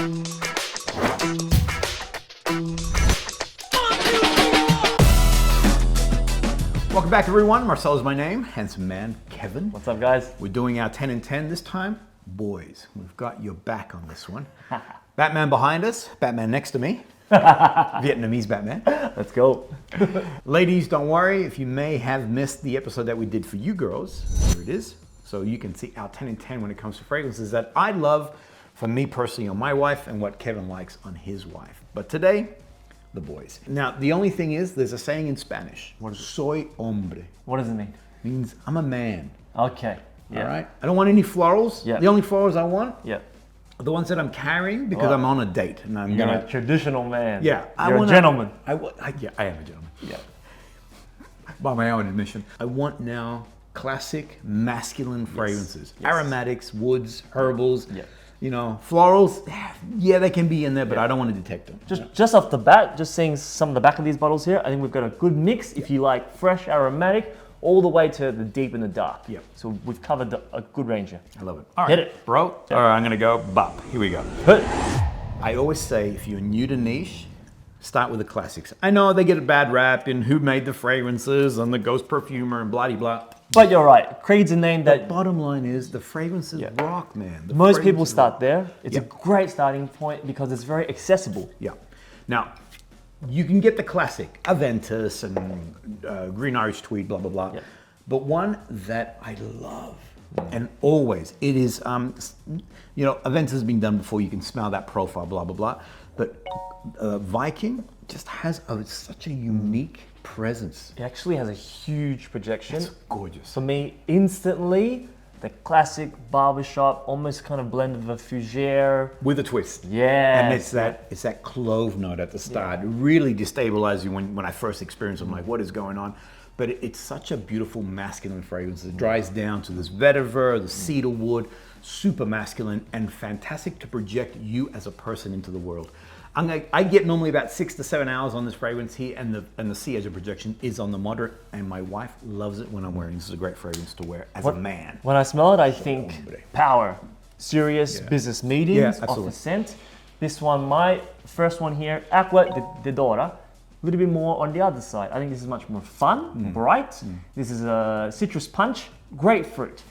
Welcome back, everyone. Marcelo is my name. Handsome man, Kevin. What's up, guys? We're doing our 10 and 10 this time. Boys, we've got your back on this one. Batman behind us, Batman next to me. Vietnamese Batman. Let's go. Ladies, don't worry if you may have missed the episode that we did for you girls. Here it is. So you can see our 10 and 10 when it comes to fragrances that I love for me personally on my wife and what Kevin likes on his wife. But today, the boys. Now, the only thing is, there's a saying in Spanish. What is it? Soy hombre. What does it mean? Means I'm a man. Okay. Yeah. All right? I don't want any florals. Yeah. The only florals I want Yeah. are the ones that I'm carrying because I'm on a date. And I'm You're gonna, a traditional man. yeah. You're a gentleman. I am a gentleman. Yeah. By my own admission. I want now classic masculine fragrances. Yes. Aromatics, woods, herbals. Yeah. You know, florals, yeah, they can be in there, but I don't want to detect them. Just off the bat, just seeing some of the back of these bottles here, I think we've got a good mix if you like fresh aromatic all the way to the deep and the dark. Yeah. So we've covered a good range here. I love it. All right, Hit it. bro. All right, I'm going to go bop. Here we go. I always say if you're new to niche, start with the classics. I know they get a bad rap in who made the fragrances and the ghost perfumer and blah, blah, blah. But you're right. Creed's a name The that bottom line is the fragrances rock, man. The most people fragrances start rock. there. It's a great starting point because it's very accessible. Yeah. Now, you can get the classic Aventus and Green Irish Tweed, blah, blah, blah. Yeah. But one that I love, and always, it is, you know, Aventus has been done before. You can smell that profile, blah, blah, blah. But Viking just has such a unique presence. It actually has a huge projection. It's gorgeous. For me, instantly, the classic barbershop, almost kind of blend of a fougere. With a twist. Yeah. And it's that clove note at the start. It really destabilizes you when I first experienced it. I'm like, what is going on? But it's such a beautiful masculine fragrance. It dries down to this vetiver, the cedar wood, super masculine and fantastic to project you as a person into the world. I get normally about 6 to 7 hours on this fragrance here, and the C as a projection is on the moderate, and my wife loves it when I'm wearing. This is a great fragrance to wear as a man. When I smell it, I think power, serious business meetings off the scent. This one, my first one here, Acqua Dora, a little bit more on the other side. I think this is much more fun, bright. This is a citrus punch, grapefruit.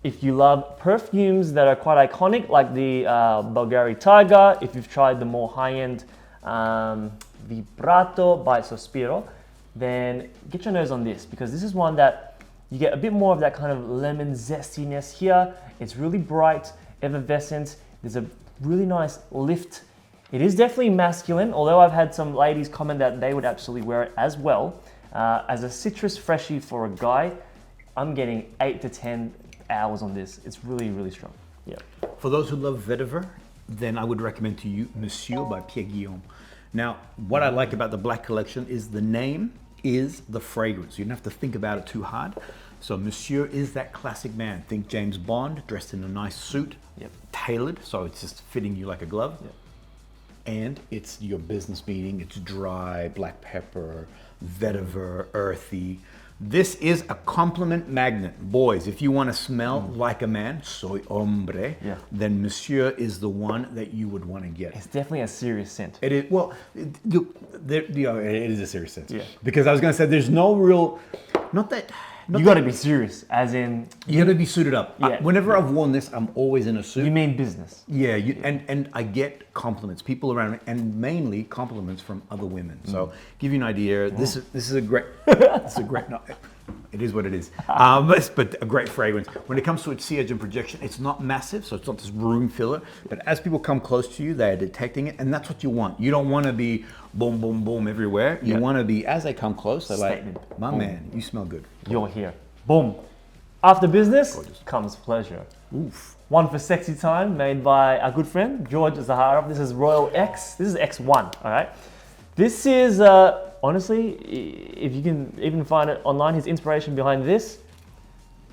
If you love perfumes that are quite iconic, like the Bulgari Tiger, if you've tried the more high-end Vibrato by Sospiro, then get your nose on this, because this is one that you get a bit more of that kind of lemon zestiness here. It's really bright, effervescent. There's a really nice lift. It is definitely masculine, although I've had some ladies comment that they would absolutely wear it as well. As a citrus freshie for a guy, I'm getting 8 to 10 hours on this. It's really, really strong. Yeah. For those who love vetiver, then I would recommend to you Monsieur by Pierre Guillaume. Now, what I like about the black collection is the name is the fragrance. You don't have to think about it too hard. So Monsieur is that classic man. Think James Bond dressed in a nice suit, tailored, so it's just fitting you like a glove. And it's your business meeting. It's dry, black pepper, vetiver, earthy. This is a compliment magnet. Boys, if you want to smell like a man, soy hombre, then Monsieur is the one that you would want to get. It's definitely a serious scent. It is, well, it is a serious scent. Yeah. Because I was going to say, there's no real, you got to be serious, as in... You got to be suited up. Yeah. Whenever I've worn this, I'm always in a suit. You mean business. Yeah, and I get compliments, people around me, and mainly compliments from other women. So give you an idea, this is a great, no, it is what it is, but a great fragrance. When it comes to its sillage and projection, it's not massive, so it's not this room filler, but as people come close to you, they're detecting it, and that's what you want. You don't want to be boom, boom, boom everywhere. You want to be, as they come close, they're like, my man, you smell good. You're here. Boom. After business comes pleasure. Oof. One for sexy time, made by our good friend, George Zaharoff. This is Royale X. This is X1, all right? This is, honestly, if you can even find it online, his inspiration behind this,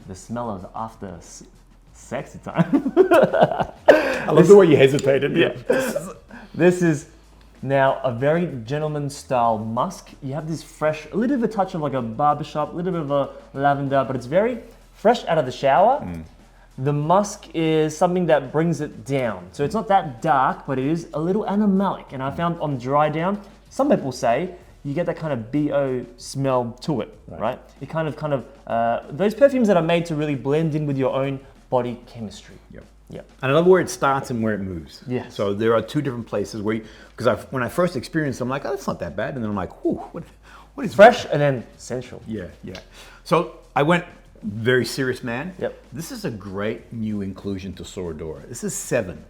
the smell of after sexy time. I love the way you hesitated. Yeah. This is now a very gentleman style musk. You have this fresh, a little bit of a touch of like a barbershop, a little bit of a lavender, but it's very fresh out of the shower. The musk is something that brings it down. So it's not that dark, but it is a little animalic. And I found on dry down, some people say you get that kind of BO smell to it, right? It kind of, those perfumes that are made to really blend in with your own body chemistry. Yep. Yeah. And I love where it starts and where it moves. Yes. So there are two different places where, because when I first experienced it, I'm like, oh, that's not that bad. And then I'm like, whew, what is Fresh and then sensual. Yeah, yeah. So I went very serious man. Yep. This is a great new inclusion to Sora Dora. This is 7.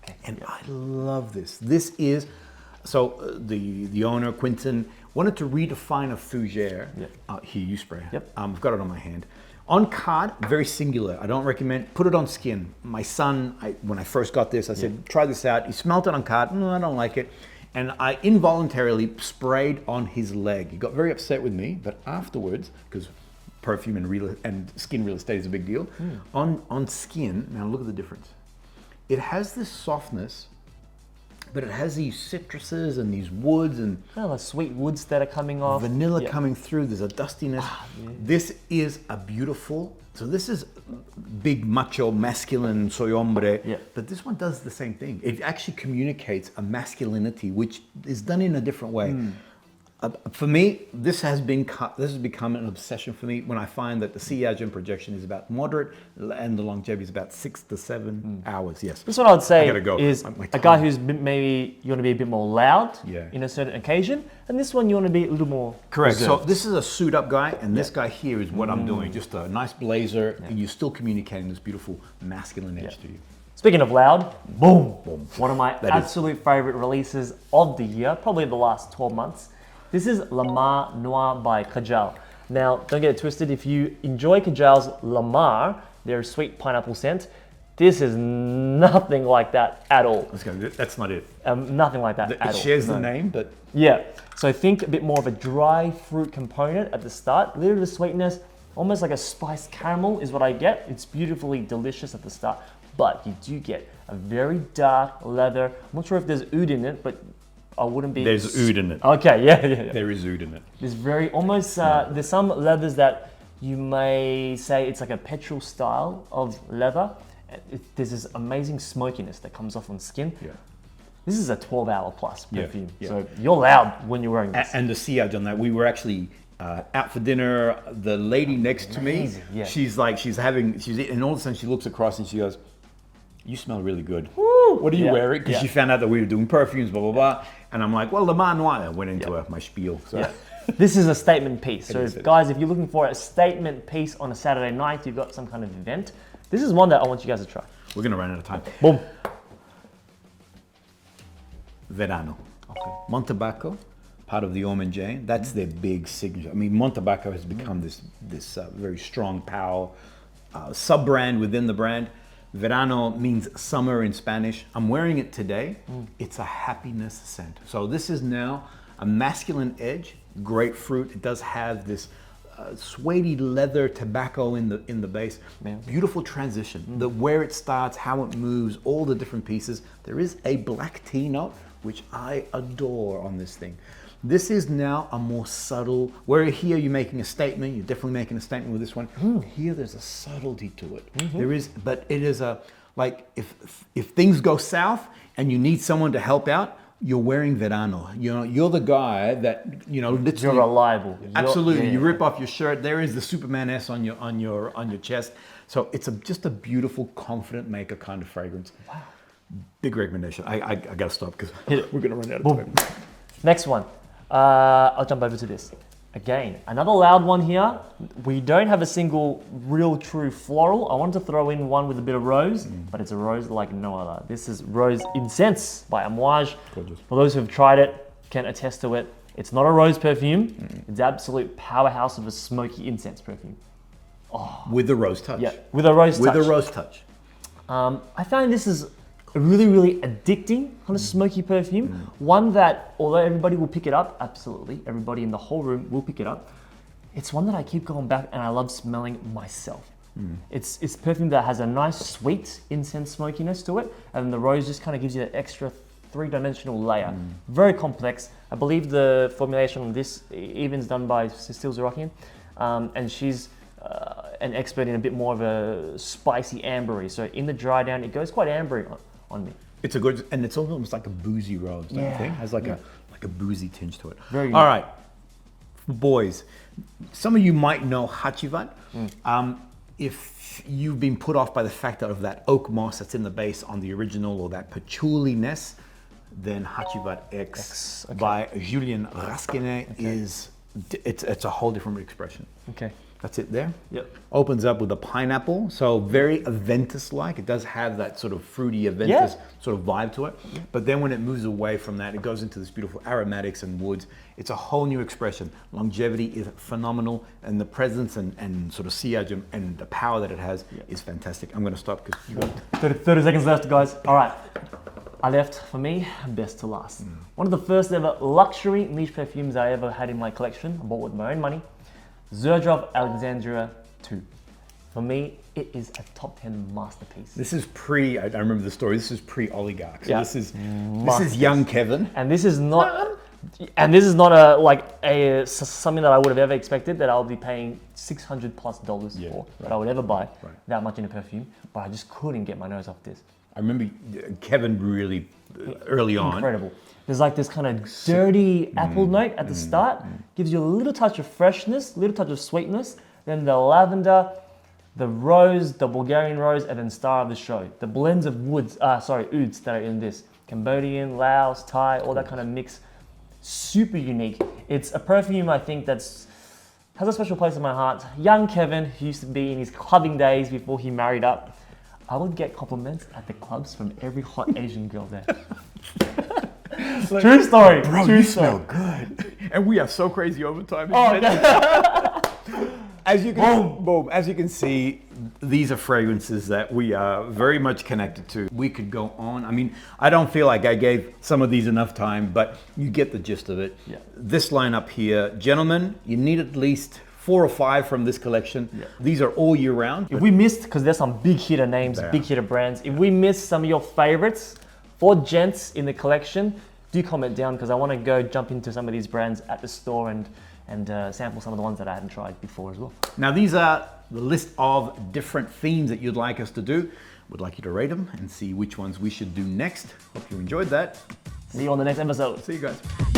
Okay. And I love this. This is, so the owner, Quentin, wanted to redefine a fougere. Yep. Here, you spray. Yep. I've got it on my hand. On card, very singular. I don't recommend, put it on skin. My son, when I first got this, I said, try this out. He smelt it on card. No, I don't like it. And I involuntarily sprayed on his leg. He got very upset with me, but afterwards, because perfume and skin real estate is a big deal, on skin, now look at the difference. It has this softness, but it has these citruses and these woods and Kind of like sweet woods that are coming off. vanilla coming through. There's a dustiness. This is a beautiful, so this is big macho, masculine, soy hombre, but this one does the same thing. It actually communicates a masculinity, which is done in a different way. For me, this has become an obsession for me when I find that the sillage and projection is about moderate and the longevity is about 6 to 7 hours. Yes. This one I would say gotta go. is My a guy who's maybe you want to be a bit more loud Yeah. in a certain occasion, and this one you want to be a little more Correct. So reserved. this is a suit up guy, and this guy here is what I'm doing. Just a nice blazer, and you're still communicating this beautiful masculine edge to you. Speaking of loud, boom, one of my That is- absolute favorite releases of the year, probably the last 12 months. This is Lamar Noir by Kajal. Now, don't get it twisted. If you enjoy Kajal's Lamar, their sweet pineapple scent, this is nothing like that at all. Let's go. That's not it. Nothing like that at It all. shares the No. name, but Yeah, so think a bit more of a dry fruit component at the start, a little bit of sweetness, almost like a spiced caramel is what I get. It's beautifully delicious at the start, but you do get a very dark leather. I'm not sure if there's oud in it, but I wouldn't be... there's oud in it. Okay, yeah. There is oud in it. There's very, almost, there's some leathers that you may say it's like a petrol style of leather. There's this amazing smokiness that comes off on skin. Yeah. This is a 12-hour plus perfume, yeah. so you're loud when you're wearing this. And the sillage on that, we were actually out for dinner. The lady next to me, Amazing, yeah. she's eating, and all of a sudden she looks across and she goes, "You smell really good. Woo! What are you Yeah, wearing?" Because yeah. she found out that we were doing perfumes, blah, blah, blah. And I'm like, well, Lamar Noir. I went into my spiel. So. Yeah. This is a statement piece. So is, guys, if you're looking for a statement piece on a Saturday night, you've got some kind of event, this is one that I want you guys to try. We're going to run out of time. Boom. Verano. Okay. Montebaco, part of the Ormonde Jayne. That's their big signature. I mean, Montebaco has become this very strong power sub-brand within the brand. Verano means summer in Spanish. I'm wearing it today. It's a happiness scent. So this is now a masculine edge, grapefruit. It does have this suede leather tobacco in the base. Man. Beautiful transition. Where it starts, how it moves, all the different pieces. There is a black tea note, which I adore on this thing. This is now a more subtle, where here you're making a statement, you're definitely making a statement with this one. Here there's a subtlety to it. There is, but it is like if things go south and you need someone to help out, you're wearing Verano. You know, you're the guy that, literally, You're reliable. absolutely. You rip off your shirt. There is the Superman S on your chest. So it's just a beautiful, confident maker kind of fragrance. Wow. Big recommendation. I gotta stop because we're gonna run out of time. Next one. I'll jump over to this. Again, another loud one here. We don't have a single real true floral. I wanted to throw in one with a bit of rose, but it's a rose like no other. This is Rose Incense by Amouage. Gorgeous. For those who have tried it, can attest to it. It's not a rose perfume. It's absolute powerhouse of a smoky incense perfume. With the rose touch. Yeah, with a rose touch. With a rose touch. I find this is a really, really addicting kind of smoky perfume. One that, although everybody will pick it up, absolutely, everybody in the whole room will pick it up. It's one that I keep going back and I love smelling myself. It's perfume that has a nice sweet incense smokiness to it, and the rose just kind of gives you that extra three-dimensional layer. Very complex. I believe the formulation on this even is done by Cecile Zerakian, and she's an expert in a bit more of a spicy ambery. So in the dry down, it goes quite ambery on me. It's a good, and it's almost like a boozy rose, don't you think? It has like a boozy tinge to it. Very All right, boys, some of you might know Hacivat. If you've been put off by the fact of that oak moss that's in the base on the original, or that patchouli-ness, then Hacivat X by Julien Rasquinet is, it's a whole different expression. Okay. That's it there. Yep. Opens up with a pineapple, so very Aventus-like. It does have that sort of fruity Aventus sort of vibe to it. But then when it moves away from that, it goes into this beautiful aromatics and woods. It's a whole new expression. Longevity is phenomenal, and the presence and sort of sillage and the power that it has is fantastic. I'm going to stop because you got 30 seconds left, guys. All right. I left, for me, best to last. One of the first ever luxury niche perfumes I ever had in my collection. I bought with my own money. Xerjoff Alexandria II. For me, it is a top 10 masterpiece. This is I remember the story, this is pre-oligarch. So this is young Kevin. And this is not, something that I would have ever expected that I'll be paying $600+ for, that I would ever buy that much in a perfume. But I just couldn't get my nose off this. I remember Kevin really, early on. Incredible. There's like this kind of dirty apple note at the start, gives you a little touch of freshness, a little touch of sweetness, then the lavender, the rose, the Bulgarian rose, and then star of the show. The blends of ouds that are in this. Cambodian, Laos, Thai, all that kind of mix. Super unique. It's a perfume I think has a special place in my heart. Young Kevin, who used to be in his clubbing days before he married up, I would get compliments at the clubs from every hot Asian girl there. Like, true story. Bro, true you story. smell good. And we are so crazy over time. Oh, okay. As you can see, these are fragrances that we are very much connected to. We could go on. I mean, I don't feel like I gave some of these enough time, but you get the gist of it. Yeah. This lineup here, gentlemen, you need at least 4 or 5 from this collection. Yeah. These are all year round. If we missed, because there's some big hitter names, big hitter brands, if we missed some of your favorites for gents in the collection, do comment down, because I want to go jump into some of these brands at the store and sample some of the ones that I hadn't tried before as well. Now these are the list of different themes that you'd like us to do. We'd like you to rate them and see which ones we should do next. Hope you enjoyed that. See you on the next episode. See you guys.